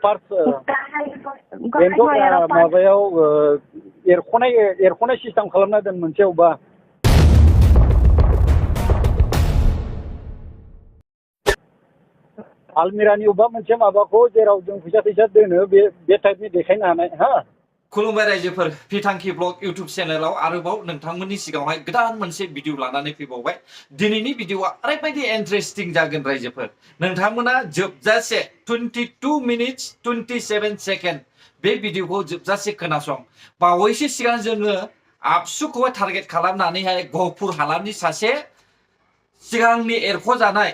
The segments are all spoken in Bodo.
पार्स बेनोथ' माबायाव एरख'नाय सिस्टेम खालामना दोन मोनसे अबा आलमिरानि अबा मोनसे माबाखौ जेराव जों फैसा दोनो बे टाइपनि देखायनो हानाय हा खुलुमबाय रायजोफोर फिथांखि ब्लग इउट्युब चेनेलाव आरोबाव नोंथांमोननि सिगाङावहाय गोदान मोनसे भिडिअ लानानै फैबावबाय दिनैनि भिडिअआ ओरैबायदि इन्टारेस्टिं जागोन रायजोफोर नोंथांमोना जोबजासे 22 मिनिट्स 27 सेकेन्ड बे भिडिअखौ जोबजासे खोनासं बावैसो सिगां जोङो आबसुखौहाय टारगेट खालामनानैहाय गहपुर हालामनि सासे सिगांनि एरख'जानाय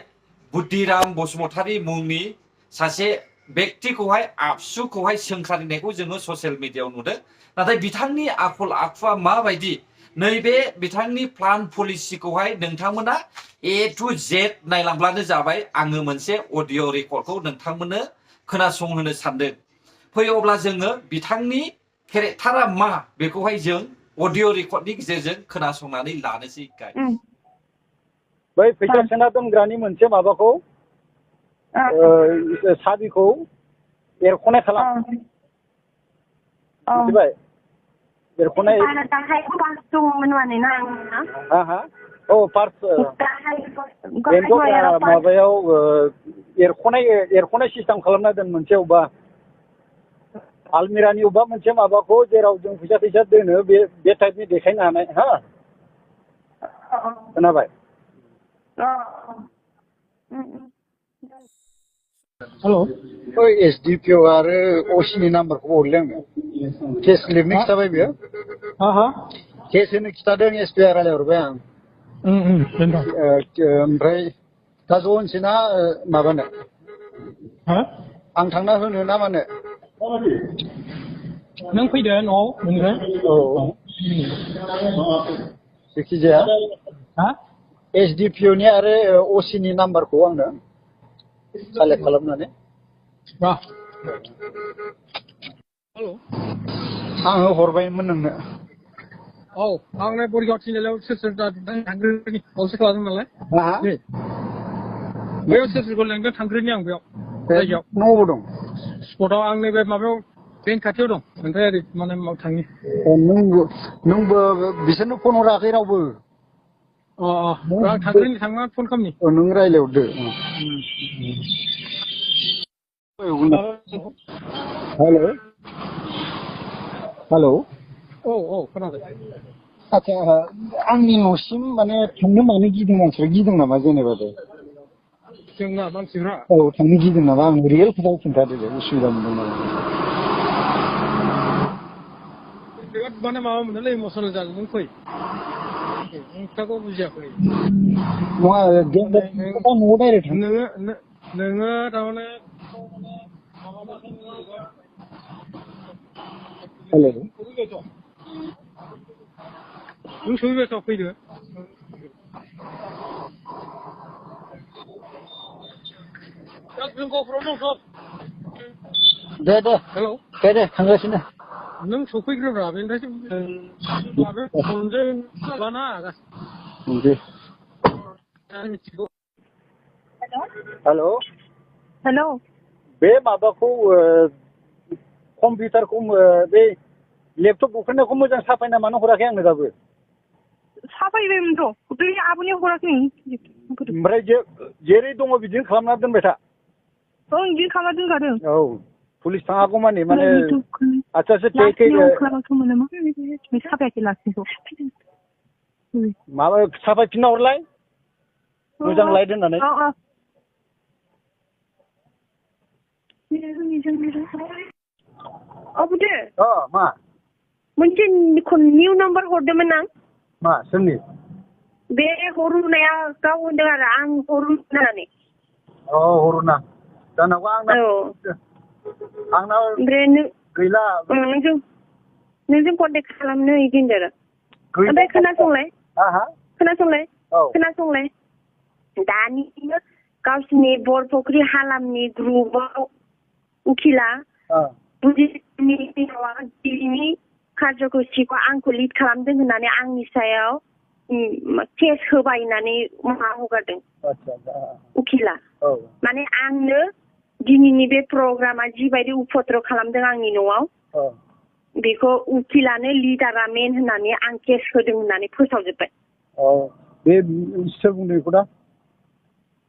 बुद्धिराम बसुमतारी मुंनि सासे व्यक्तिखौहाय आबसुखौहाय सोंखारिनायखौ जोङो ससियेल मिडियायाव नुदों नाथाय बिथांनि आखल आखुआ माबायदि नैबे बिथांनि प्लान पलिसिखौहाय नोंथांमोना ए टु जेड नायलांब्लानो जाबाय आङो मोनसे अडिअ रेकर्डखौ नोंथांमोननो खोनासंहोनो सानदों फै अब्ला जोङो बिथांनि केरेक्टारा मा बेखौहाय जों अडिअ रेकर्डनि गेजेरजों खोनासंनानै लानोसै गाय बै फैसा सोना दोनग्रानि मोनसे माबाखौ साबिखौ एरख'नाय खालाम मिथिबाय एरख'नाय पार्स बेनोथ' माबायाव एरख'नाय सिस्टेम खालामना दोन मोनसे अबा आलमिरानि अबा मोनसे माबाखौ जेराव जों फैसा दोनो बे टाइपनि देखायनो हानाय हा खोनाबाय हेलो एसडिपिअ आरो असिनि नाम्बारखौ हरलै आंनो केस लिरनो खिथाबाय बियो केस होनो खिथादों एसपि रायलायहरबाय आं ओमफ्राय दा ज' होनसैना माबानो आं थांना होनो ना मानो नों फैदो न'आव नोंनिफ्राय औ जायखिजाया एसडिपिअनि आरो असिनि नाम्बारखौ आंनो कालेक्ट खालामनानै हेलो आङो हरबायमोन नोंनो आंनो बरिगाव थिनजालियाव सोर थांग्रोनि बावसो खालामदों नालाय बेयाव सोर लेंदों थांग्रोनि आं बेयाव जायगायाव न'आव दं स्पटआव आं नैबे माबायाव बेंक खाथियाव दं ओमफ्राय ओरै माने थांनि नोंबो बिसोरनो फन हराखै रावबो आं थांग्रोनि थांना फन खालामनि नों रायलायहरदो हेलो खोनादों आच्छा आंनि न'सिम माने थांनो मानो गिदों मानसिफ्रा गिदों नामा जेनेबा दे जोंना मानसिफ्रा थांनो गिदों नामा आं रियेल खोथाखौ खिन्थादो दे उसुबिदा मोनदों नामा बिराद माने माबा मोनदोंलै इमसनेल जादों फै खोथाखौ बुजियाखै नङा न'आव डाइरेक्ट नोङो थारमाने हेलो नों सहैबायथ' फैदो जों गहपुराव दंथ' दे हेलौ दे थांगासिनो नों सफैग्रोब्रा बेनिफ्रायसो माबायाव फनजों माबाना दे मिथिगौ हेलो बे माबाखौ कम्पिउटारखौ बे लेपटप बुख्रेनायखौ मोजां साफायना मानो हराखै आंनो दाबो साफायबायमोनथ' बै आब'नियाव हराखै ओमफ्राय जेरै दङ बिदिनो खालामना दोनबाय था बिदिनो खालामना दोनखादों औ पुलिस थाङागौ माने आच्छा साफायाखै लाखिखौ माबा साफायफिनना हरलाय मोजां लाइट होननानै बुदे मा मोनसे निउ नाम्बार हरदोंमोन आं मा सोरनि बे हरुनाया गाव होनदों आरो आं हरु होननानै हरुना जानांगौ आंनाव ओमफ्राय गैला नोंजों कन्टेक्ट खालामनो इदिनो आरो ओमफ्राय खोनासंलाय दानि गावसिनि बरफुख्रि हालामनि ग्रुपआव उखिला बुजिनि कार्जखौसिखौ आंखौ लिड खालामदों होननानै आंनि सायाव केस होबाय होननानै माबा हगारदों उखिला माने आंनो दिनैनि बे प्रग्रामा जिबायदि उपद्र खालामदों आंनि न'आव बेखौ उकिलानो लिडारा मेन होननानै आं केस होदों होननानै फोसावजोब्बाय। बे सोर बुंदों बेखौ दा?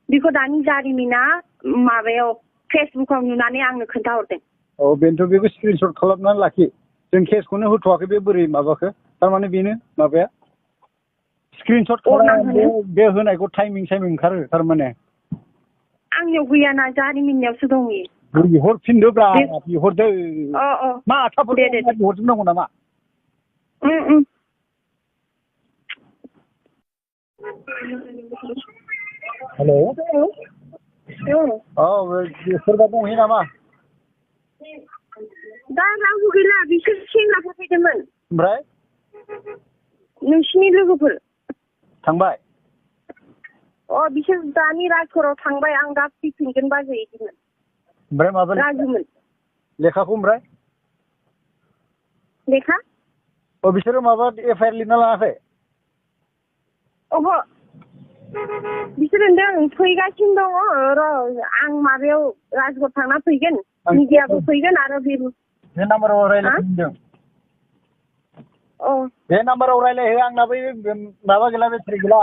बेखौ दानि जारिमिना माबायाव फेसबुकाव नुनानै आंनो खोन्थाहरदों। बेनोथ' बेखौ स्क्रिनशट खालामनानै लाखि। जों केसखौनो होथ'वाखै बे बोरै माबाखो थारमाने बेनो माबाया स्क्रिनशट खालामनानै बे होनायखौ टाइमिं ओंखारो थारमाने। आंनियाव गैयाना जारिमिननियावसो दं बेयो। बिहरफिनदोब्रा बिहरदो। मा आथाफोर बिहरजोबनांगौ नामा? हेलौ सोरबा दंहैयो नामा? दा रावबो गैला बिसोर सेंग्राफोर फैदोंमोन। ओमफ्राय नोंसिनि लोगोफोर थांबाय? बिसोर दानि राजघराव थांबाय। आं दा फैफिनगोन बाजै बिदिमोन। ओमफ्राय माबा राजुमोन। लेखाखौ ओमफ्राय लेखा? बिसोरो माबा एफआइआर लिरना लाङाखै? ओहो बिसोर होनदों फैगासिनो दङ र' आं माबायाव राजघर थांना फैगोन मिडियाबो फैगोन आरो बेबो। बे नाम्बाराव रायलायदों। बे नाम्बाराव रायलायहो आंना बै माबा गैला बेटारि गैला।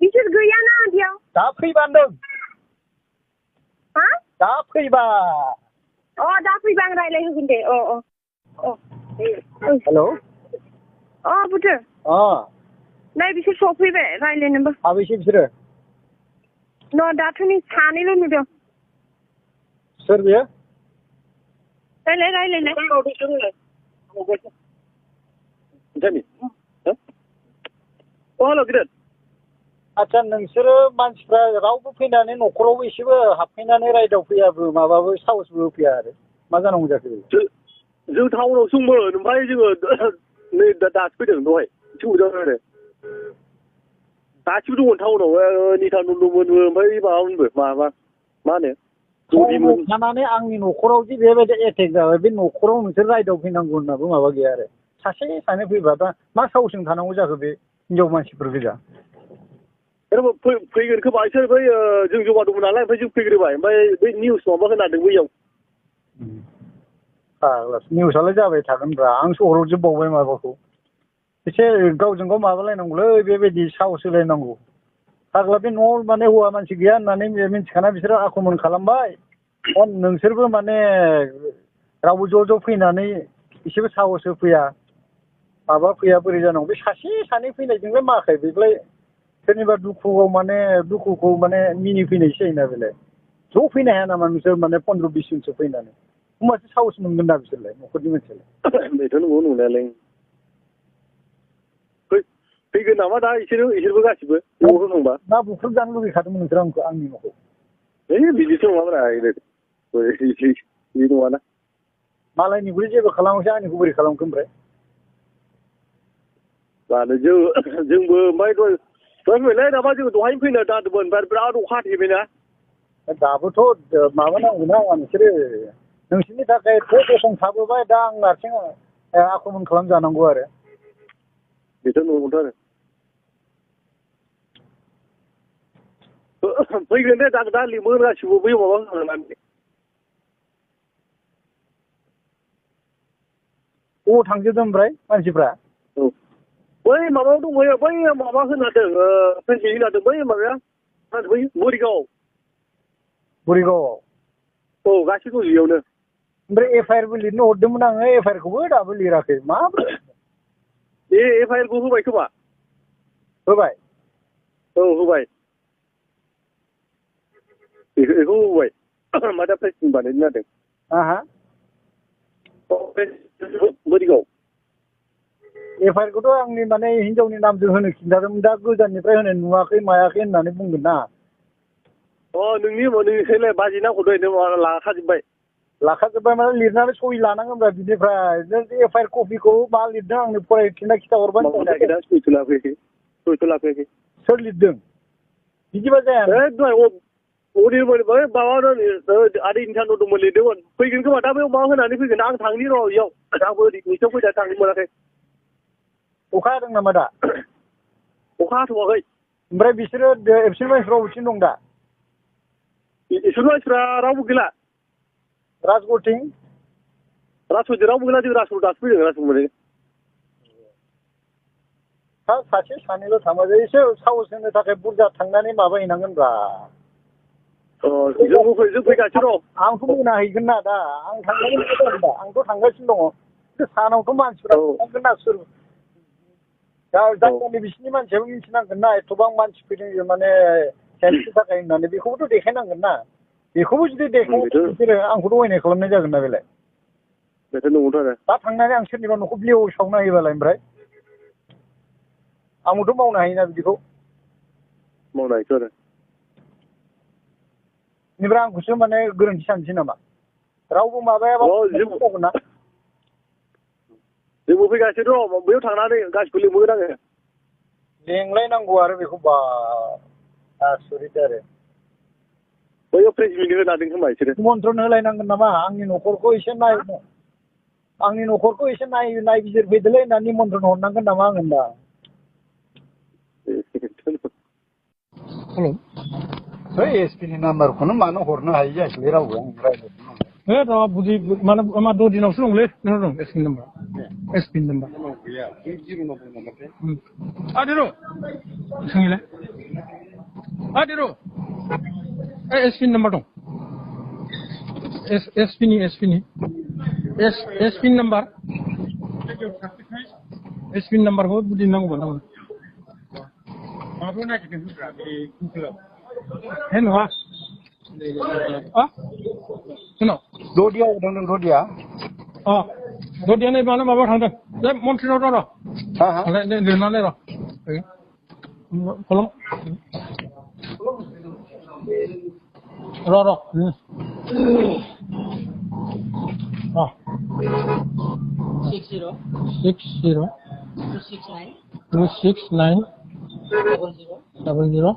बिसोर गैयाना बेयाव। दा फैबा होनदों। दा फैबा। दा फैबा आं रायलायहोगोन दे। हेलौ बुथो नै बिसोर सफैबाय रायलायनोबो। साबैसे बिसोरो? दाथ' नै सानैल' नुदों। सोर बेयो? रायलायनाय आच्छा नोंसोरो मानसिफ्रा रावबो फैनानै न'खरावबो एसेबो हाबफैनानै रायदावफैयाबो माबाबो साहसबो होफैया आरो मा जानांगौ जाखो? जों टाउनावसो दंमोन ओमफ्राय जोङो नै दासो फैदों दहाय एसे मोजां आरो गासिबो दंमोन टाउनाव नितानन्दमोनबो ओमफ्राय माबामोनबो मा होनो थानानै आंनि न'खराव जे बेबायदि एटेक जाबाय बे न'खराव नोंसोर रायदावफैनांगौ होननाबो माबा गैया आरो सासे सानै फैबा दा मा साहसजों थानांगौ जाखो बे हिनजाव मानसिफोर गोजा? फैगोन खोमा बिसोर बै जों जमा दंमोन नालाय ओमफ्राय जों फैग्रोबाय ओमफ्राय बै निउस माबा होनादों बैयाव। निउसआलाय जाबाय थागोनब्रा आंसो हरजोबबावबाय माबाखौ एसे गावजों गाव माबालायनांगौलै बेबायदि साहस होलायनांगौ। फाग्ला बे न'आव माने हौवा मानसि गैया होननानै मिन्थिखाना बिसोरो आक्रमन खालामबाय। नोंसोरबो माने रावबो ज' फैनानै एसेबो साहस होफैया माबा फैया बोरै जानांगौ? बे सासे सानै फैनायजोंलाय माखाय बेलाय सोरनिबा दुखुखौ माने मिनिफैनायसो जायोना बेलाय ज' फैनो हाया नामा नोंसोर माने 15-20 जनसो फैनानै होमबासो साहस मोनगोन ना बिसोरलाय न'खरनि मानसियालाय। बेथ' नंगौ नंनायालाय फैगोन नामा दा इसोरबो गासिबो न'आव होखांबा। ना बुख्रुब जानो लुगैखादोंमोन नोंसोर आंनि न'खौ? बिदिथ' नङाब्रा बिदि नङाना। मालायनिखौलाय जेबो खालामाखै आंनिखौ बोरै खालामखो ओमफ्राय? मानो जोंबो ओमफ्राय दहाय फैबायलाय दाबा जोङो दहायनो फैनो जादोंमोन ओमफ्राय बिराद अखा हाथेबायना। दाबोथ' माबानांगौना नोंसोरो नोंसोरनि थाखाय गसंथाबोबाय दा आं हारसिं आक्रमन खालामजानांगौ आरो बेथ' नंगौथ' आरो फैगोन दे दा लिंहर गासिबो बै माबा होनानै। बबाव थांजोबदों ओमफ्राय मानसिफ्रा? बै माबायाव दंहैयो बै माबा होनादों फेन्सिं होनादों बै माबाया बै बरिगावआव। गासिबो दं बेयावनो। ओमफ्राय एफआइआरबो लिरनो हरदोंमोन आङो एफआइआरखौबो दाबो लिराखै माब्रै? एफआइआरखौ होबाय खोमा। होबाय? होबाय बेखौ होबाय मा दा प्रेसिडेन्ट बानायनो जादों। बरिगाव एफआइआरखौथ' आंनि माने हिनजावनि नामजों होनो खिन्थादोंमोन दा गोजाननिफ्राय होनाय नुवाखै मायाखै होननानै बुंगोन ना। नोंनिखैलाय बाजै नांगौ दहायनो माबा लाखाजोब्बाय माने लिरनानै सहि लानांगोनब्रा बिनिफ्राय एफआइआर कपिखौ मा लिरदों आंनो फरायफिनना खिन्थाहरबानो लाफैयाखै। सोर लिरदों? बिदिबा जाया। आदै नितानन्दमोन लिरदोंमोन फैगोन खोमा दा बेयाव माबा होनानै फैगोन आं थांनि र' इयाव आंबो नोंसिनाव फैदा थांनो मोनाखै। अखा हादों नामा दा? अखा हाथ'वाखै। ओमफ्राय बिसोरो एबसेन्ट मानसिफ्रा बबेथिं दं दा? इसोर मानसिफ्रा रावबो गैला राजगटिं राजपुत रावबो गैला जों राजपुत दासो फैदों राजपुत मोनो सासे सानैल' थांबा जायो एसे साहस होनो थाखाय बुरजा थांनानै माबाहैनांगोनब्रा जों फैगासिनो दं आंथ' मोनाहैगोन ना दा आं थांनांगोन दा आंथ' थांगासिनो दङ सानावथ' मानसिफ्रा थांगोन ना सोर दा जायगानि बिसिनि मानसियाबो मिथिनांगोन ना एथबां मानसि फैदों माने हेल्थनि थाखाय होननानै बेखौबोथ' देखायनांगोन ना बेखौबो जुदि देखायो बिसोरो आंखौथ' अयनाय खालामनाय जागोन ना बेलाय बेथ' नंगौथ' आरो दा थांनानै आं सोरनिबा न'खौ ब्लेव सावना होयोबालाय ओमफ्राय आंबोथ' मावनो हायोना बिदिखौ मावनो हायोथ' आरो बेनिफ्राय आंखौसो माने गोरोन्थि सानसै नामा रावबो माबायाबा जागोन ना जोंबो फैगासिनो दं बैयाव थांनानै गासिबो लिंबोगोन आङो लेंलायनांगौ आरो बेखौ बा आसरित आरो बैयाव प्रेस मिट होलादों खोमा बिसोरो निमन्त्रन होलायनांगोन नामा आंनि न'खरखौ एसे आंनि न'खरखौ एसे नायबिजिरफैदोलै होननानै निमन्त्रन हरनांगोन नामा आं होनबा हेल' बै एसपिनि नाम्बारखौनो मानो हरनो हायि जायाखैलै रावबो आं रायज्लायनो र' बुजि माने मा 10 दिनावसो दंलै नोंनाव दं एसपिन नाम्बार एसपिन नाम्बार आदेर' सोंलाय आदेर' एसपिन नाम्बार दं एसपिन नाम्बार एसपिन नाम्बारखौ बुदि नांगौमोन नामा माबायाव नागिरदों बे गुगोलाव हे नङा जोंनाव ददियाव दं नों ददिया ददिया नै माबायाव थांदों बे मन्थ्रिनाव दं र' लिरनानै र' कलम र' 269 00 18 4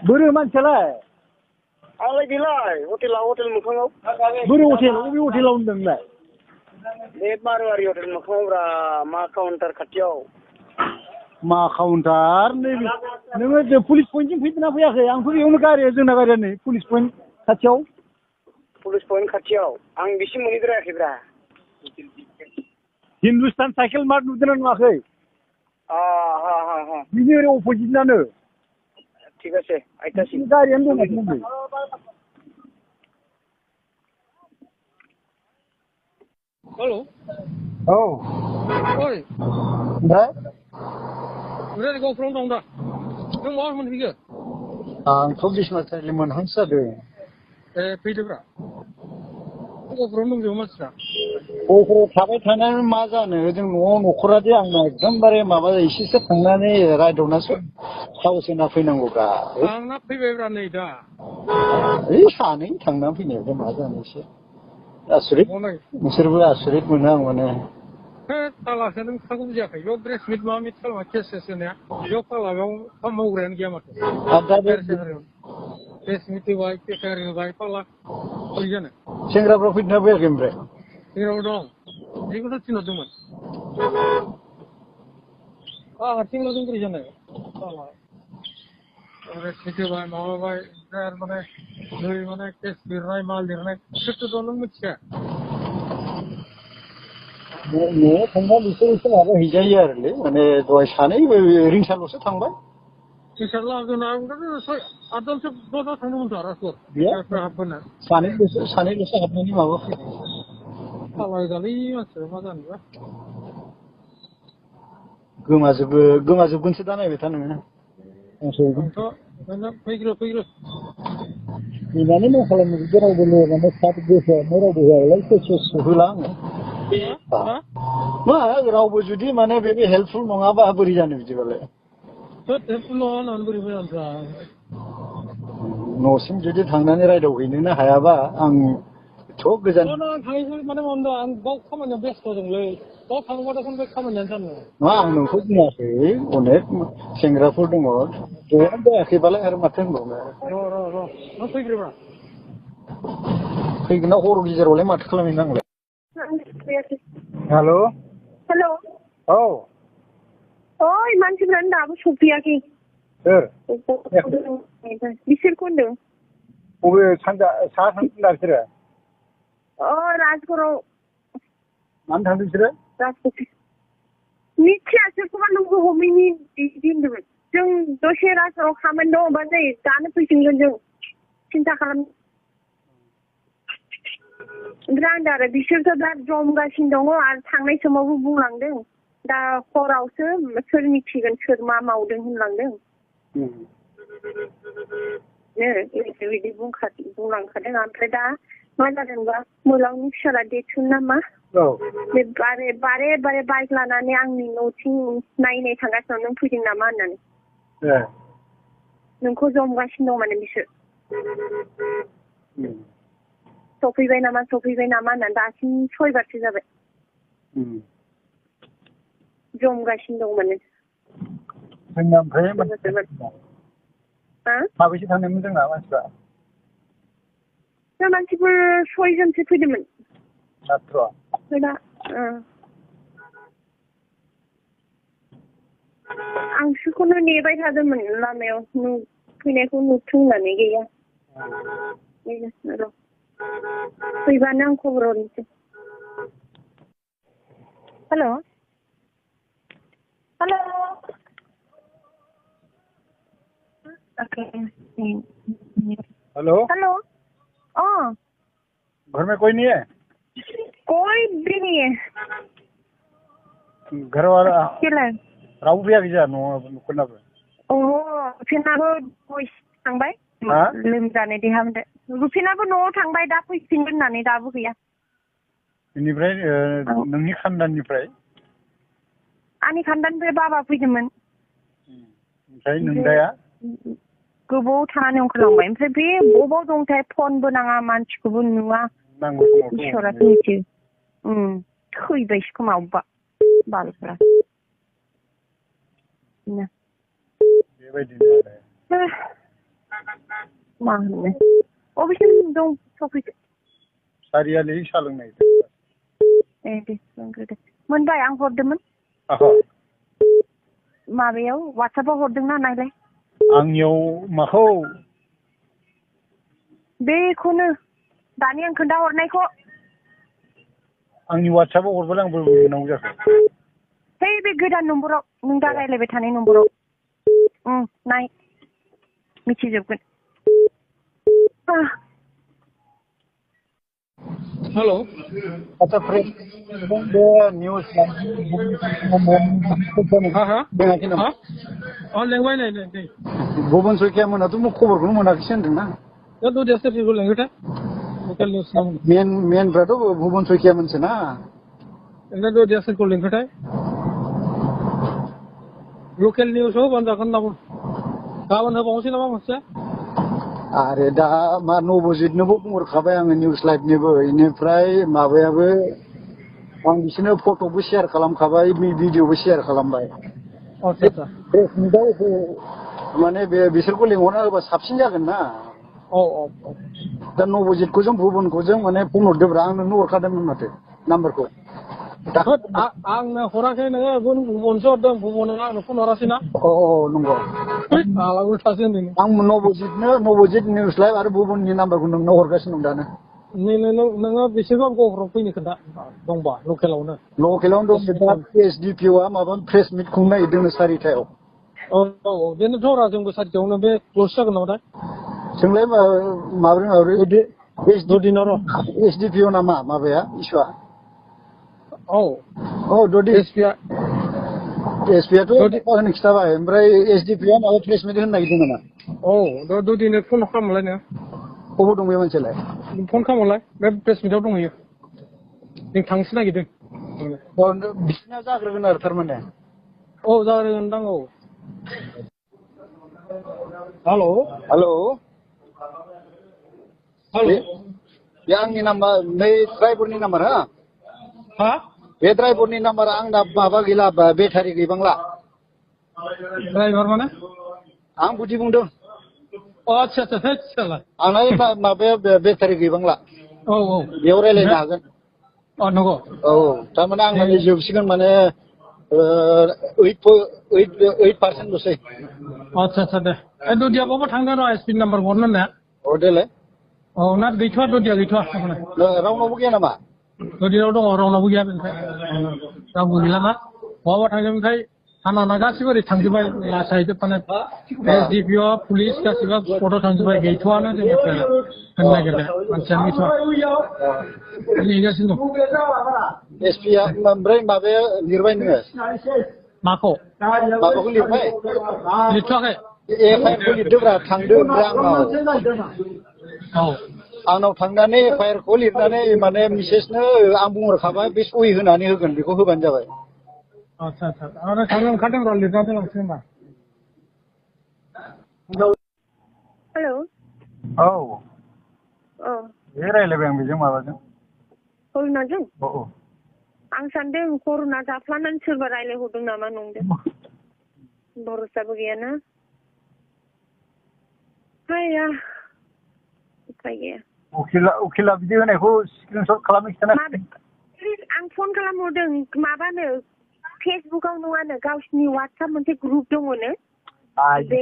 बोरो मानसियालाय आंलाय गैलाय हटेल मोखाङाव बोरो हटेल अबे हटेलाव होनदों नोंलाय बे मारुवारि हटेल मोखाङावब्रा मा काउन्टार खाथियाव मा काउन्टार नैबे नोङो पुलिस पइन्टसिम फैदोंना फैयाखै आंथ' बेयावनो गारिया जोंना गारिया नै पुलिस पइन्ट खाथियाव आं बिसिम मोनहैद्रायाखैब्रा हिन्दुस्तान साइकेल मार्ट नुदोंना नुवाखै बिनि ओरै अपोजिटनानो ঠিক আছে আইতাছি गारियानो दं माथो हेल' औ ओइ ओमफ्राय रेलगावफ्रावनो दं दा नों माबा मोनहैगो आंथ' बिसनासारि मोनहांसो जादों फैदोब्रा गफुरावनो दंजोबो मानसिफ्रा गफुराव थाबाय थानानै मा जानो जों न'आव न'खरादि आंना एकदमबारे माबा एसेसो थांनानै रायदावनासो साहस होना फैनांगौब्रा आंना फैबायब्रा नै दा ओइ सानै थांनानै फैनायावलाय मा जानो एसे आसरित नोंसोरबो आसरित मोनो आं माने फालाखौ नों खोथाखौ बुजियाखै बेयाव ब्रेस मिट माबा मिट खालामा केस होनाया बेयाव फाला बेयाव मावग्रायानो गैया माथो ब्रेस मिट होबाय केसार होबाय फाला बोरै जानो सेंग्राफ्रा फैदोंना फैयाखै ओमफ्राय सेंग्राबो दं बेखौथ' थिनहरदोंमोन हारसिंल' जों बोरै जानो फाला ब्रेस मिट होबाय माबाबाय माने नै माने केस लिरनाय मा लिरनाय सोरथो दं नों मिथिया न'आव थांबा बिसोर एसे माबा हैजायो आरोलै माने दहाय सानै रिंसारल'सो थांबाय रिंसार लागोन आंथ' 8जनसो 10 थांदोंमोनथ' राजपुत हाबबोनो सानैल'सो हाबनानै माबा फैदों खालायगालै मानसिफ्रा मा जानोबा गोमाजोबगोनसो दा नायबाय था नोङो फैग्रो फैनानै मा खालामनो बिदि रावबो माने सात गोसोआनो रावबो होआलाय केस होला आङो मा रावबो जुदि माने बेबो हेल्पफुल नङाबा बोरै जानो बिदिबालाय हेल्पफुल नङा होननानै बोरै फैनानै न'सिम जुदि थांनानै रायदावहैनोनो हायाबा आं थ' गोजान थाङै माने आं बाव खामानियाव बेस्थ' जोंलै बाव थाङोबाथ' खनबे खामानियानो जानो नङा आं नोंखौ बुङाखै अनेक सेंग्राफोर दङ ज'आनो जायाखैबालाय आरो माथो होनबावनो र' नों फैग्रोब्रा फैगोन ना हर गेजेरावलाय माथो खालामहैनो आंलाय हेल' हेल' औ ओइ मानसिफ्रानो दाबो सफैयाखै सोर बिसोरखौ होनदों बबे सानजा साहा थांदों दा बिसोरो राजगड़आव मानो थांदों बिसोरो राजगड़ मिथिया सोरखौबा नोंखौ हमैनि बिदि होनदोंमोन जों दसे राजगड़आव खामानि दं होनबा जायो दानो फैफिनगोन जों सिन्था खालाम ओमफ्राय आं दा आरो बिसोरथ' दा जमगासिनो दङ आरो थांनाय समावबो बुंलांदों दा हरावसो सोर मिथिगोन सोर मा मावदों होनलांदों बिदि बुंलांखादों ओमफ्राय दा मा जादोंबा मोलावनि फिसाला देथुन नामा बे बारे बाइक लानानै आंनि न'थिं नायनाय थांगासिनो नों फैदों नामा होननानै नोंखौ जमगासिनो दं माने बिसोर सफैबाय नामा होननानै दासिम 6 बारसो जाबाय जमगासिनो दं माने जोंना ओमफ्राय साबैसे थांदोंमोन जोंना मानसिफ्रा मानसिफोर 6 जनसो फैदोंमोन छात्र आं बिसोरखौनो नेबाय थादोंमोन लामायाव फैनायखौ नुथों होननानै गैया र' फैबानो आं खबर हरनोसै हेल' हेलो हेलो घर में कोई नहीं है कोई भी नहीं है घर वाला केला रावबो फैयाखै जोंहा न'खरनाबो रुफिनाबो थांबाय लोमजानाय देहा मोनदों रुफिनाबो न'आव थांबाय दा फैफिनगोन होननानै दाबो गैया बेनिफ्राय नोंनि खानदाननिफ्राय आंनि खानदाननिफ्राय बाबा फैदोंमोन ओमफ्राय नोंदाया गोबाव थानानै ओंखारलांबाय ओमफ्राय बे बबाव दंथाय फनबो नाङा मानसिखौबो नुवा इसोरासो मिथियो थैबायसो खोमा अबेबा बालफ्रा बेबायदिनो आरो मा होनो अबेसिम दं सफैदो सारियालि साहा लोंनाय दे लोंग्रोदो मोनबाय आं हरदोंमोन माबायाव वाट्सएपआव हरदोंना नायलाय आंनियाव माखौ बेखौनो दानि आं खोन्थाहरनायखौ आंनि वाट्सएपआव हरबालाय आं बोरै मोननांगौ जाखो है बे गोदान नम्बराव नों दा रायज्लायबाय थानाय नम्बराव नाय मिथिजोबगोन हेल' आচ্ছা फ्रेंड बे निउज लेंबाय नै भुबन सैकिया मोनाथ' खबरखौनो मोनाखैसो होनदोंना द'दिया सोरखौ लेंखोथाय लकेल निउस मेनफ्राथ' भुबन सैकिया मोनसोना द'दिया सोरखौ लेंखोथाय लकेल निउसाव होबानो जागोन होनना बुं गाबोन होबावनोसै नामा मोनसे आरे दा मा नबजितनोबो बुंहरखाबाय आङो निउस लाइभनिबो बेनिफ्राय माबायाबो आं बिसोरनो फट'बो शेयार खालामखाबाय भिडिअबो शेयार खालामबाय प्रेस मिटआव माने बिसोरखौ लेंहरना होबा साबसिन जागोन ना दा नबजितखौ जों भुबनखौ जों माने फन हरदोब्रा आं नोंनो हरखादोंमोन माथो नाम्बारखौ आंनो हराखै नोङो भुबनसो हरदों भुबना आंनो फन हरासैना नंगौ उल्थासो होनदों आं नबजित निउस लाइभ आरो भुबननि नाम्बारखौ नोंनो हरगासिनो दं दानो नोङो बेसेबां गहराव फैनो खोन्था दंबा लकेलावनो दं दा एसडिपिअ माबा प्रेस मिट खुंनो नागिरदों 4टायाव बेनोथ' रा जोंबो 4टायावनो बे लस जागोन नामाथाय जोंलाय माब्रै एसडिपिअ नामा माबाया इसुआ एसपिआथ' होनो खिथाबाय ओमफ्राय एसडिपिआ माबा प्रेस मिट होनो नागिरदों नामा द'दिनो फन खालामलाय नोङो बबाव दं बे मानसियालाय फन खालामलाय बे प्रेस मिटआव दंहैयो जों थांनोसो नागिरदों बिसिना जाग्रोगोन आरो थारमाने जाग्रोगोनदां हेल' बे आंनि नाम्बार नै ड्राइभारनि नाम्बार हा हा बे ड्राइभारनि नाम्बारा आंना माबा गैला बेटारि गैबांला ड्राइभार माने आं बुदि बुंदों आच्छा आच्छा साला आंना माबाया बेटारि गैबांला औ बेयाव रायलायनो हागोन नंगौ औ थारमाने आंना नै जोबसिगोन माने 8% ल'सै आच्छा आच्छा दे ददियाबाबो थांदों र' एसपि नाम्बार हरनो होननाया औ देलाय औ ना गैथ'वा ददिया गैथ'वा रावनावबो गैया नामा ददियाव दङ रावनावबो गैया बेनिफ्राय रावबो गैला ना बहाबा थांदों ओमफ्राय थानाना गासिबो ओरै थांजोब्बाय लासायजोबनानै एसडिपिअ पुलिस गासिबो स्पटआव थांजोब्बाय गैथ'वानो जोंनिफ्राय होननो नागिरनाया मानसियानो गैथ'वा नेगासिनो दं एसपिया ओमफ्राय माबाया लिरबाय नोङो माखौ माबाखौ लिरबाय लिरथ'वाखै एफआइआरखौ लिरदोब्रा थांदो ओमफ्राय औ आंनाव थांनानै एफआइआरखौ लिरनानै माने मिसेसनो आं बुंहरखाबाय बे सहि होनानै होगोन बेखौ होबानो जाबाय आच्छा आच्छा आं थांनो ओंखारदों र' लिरना दोनलांसै होनबा हेलौ औ औ बे रायलायबाय आं बेजों माबाजों करुणाजों औ आं सानदों करुणा जाफ्लानानै सोरबा रायलायहरदों नामा नंदों भरसाबो गैयाना हाया उफाय गैया उखिला बिदि होनायखौ स्क्रिनशट खालामनो खिथाना आं फन खालामहरदों माबानो फेसबुकाव नङानो गावसिनि वाट्सएप मोनसे ग्रुप दङनो बे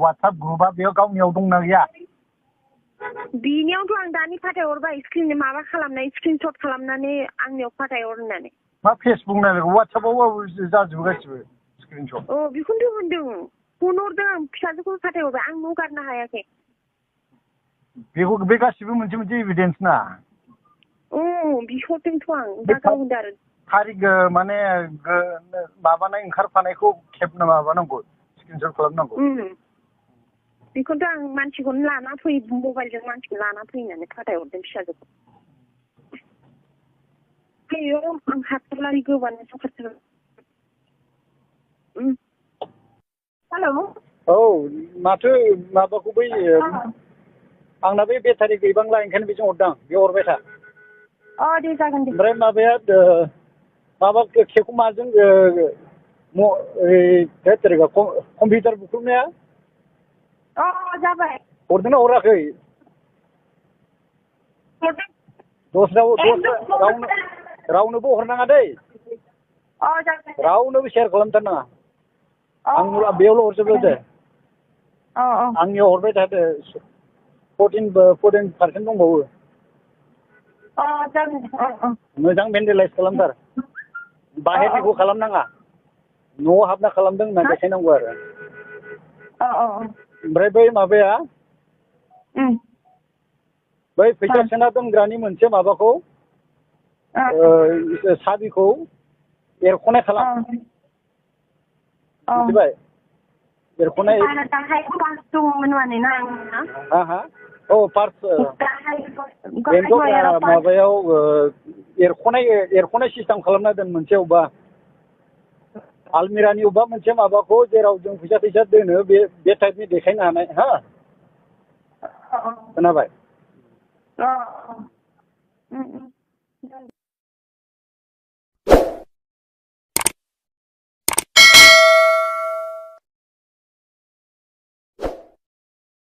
वाट्सएप ग्रुपआ बेयाव गावनियाव दंना गैया बिनियावथ' आं दानि फाथायहरबाय स्क्रिन माबा खालामनाय स्क्रिनशट खालामनानै आंनियाव फाथायहर होननानै मा फेसबुक नायलाय वाट्सएपआव जाजोबो गासिबो स्क्रिनशट औ बेखौनोथ' होनदों फन हरदों आं फिसाजोखौ फाथायहरबाय आं न' गारनो हायाखै बेखौ बे गासिबो मोनसे मोनसे एभिडेन्स ना बिहरदोंथ' आं दा गाव होनदों आरो थारिख माने माबानाय ओंखारफानायखौ खेबनो माबानांगौ स्क्रिनशट खालामनांगौ बेखौनोथ' आं मानसिखौनो लाना फै मबाइलजों मानसिखौ लाना फै होननानै फाथायहरदों फिसाजोखौ आयौ आं हाथारलारि गोबानो सखारथार हेलौ औ माथो माबाखौ बै आंना बे बेटारि गैबांला ओंखायनो बेजों हरदां बे हरबाय था दे जागोन दे ओमफ्राय माबाया माबा केकखौ माजों कम्पिउटार बुख्रुबनाया जाबाय हरदोंना हराखै रावनोबो हरनाङा दै रावनोबो शेयार खालामथारनाङा आं बेयावल' हरजोबो दे आंनियाव हरबाय थादो 14% दंबावो मोजां भेन्डेलाइज खालामथार बाहेरनिखौ खालामनाङा न'आव हाबना खालामदों होनना देखायनांगौ आरो ओमफ्राय बै माबाया बै फैसा सोना दोनग्रानि मोनसे माबाखौ साबिखौ एरख'नाय खालाम मिथिबाय एरख'नाय औ पार्स बेनोथ' माबायाव एरख'नाय सिस्टेम खालामना दोन मोनसे अबेबा आलमिरानि अबेबा मोनसे माबाखौ जेराव जों फैसा दोनो बे टाइपनि देखायनो हानाय हा खोनाबाय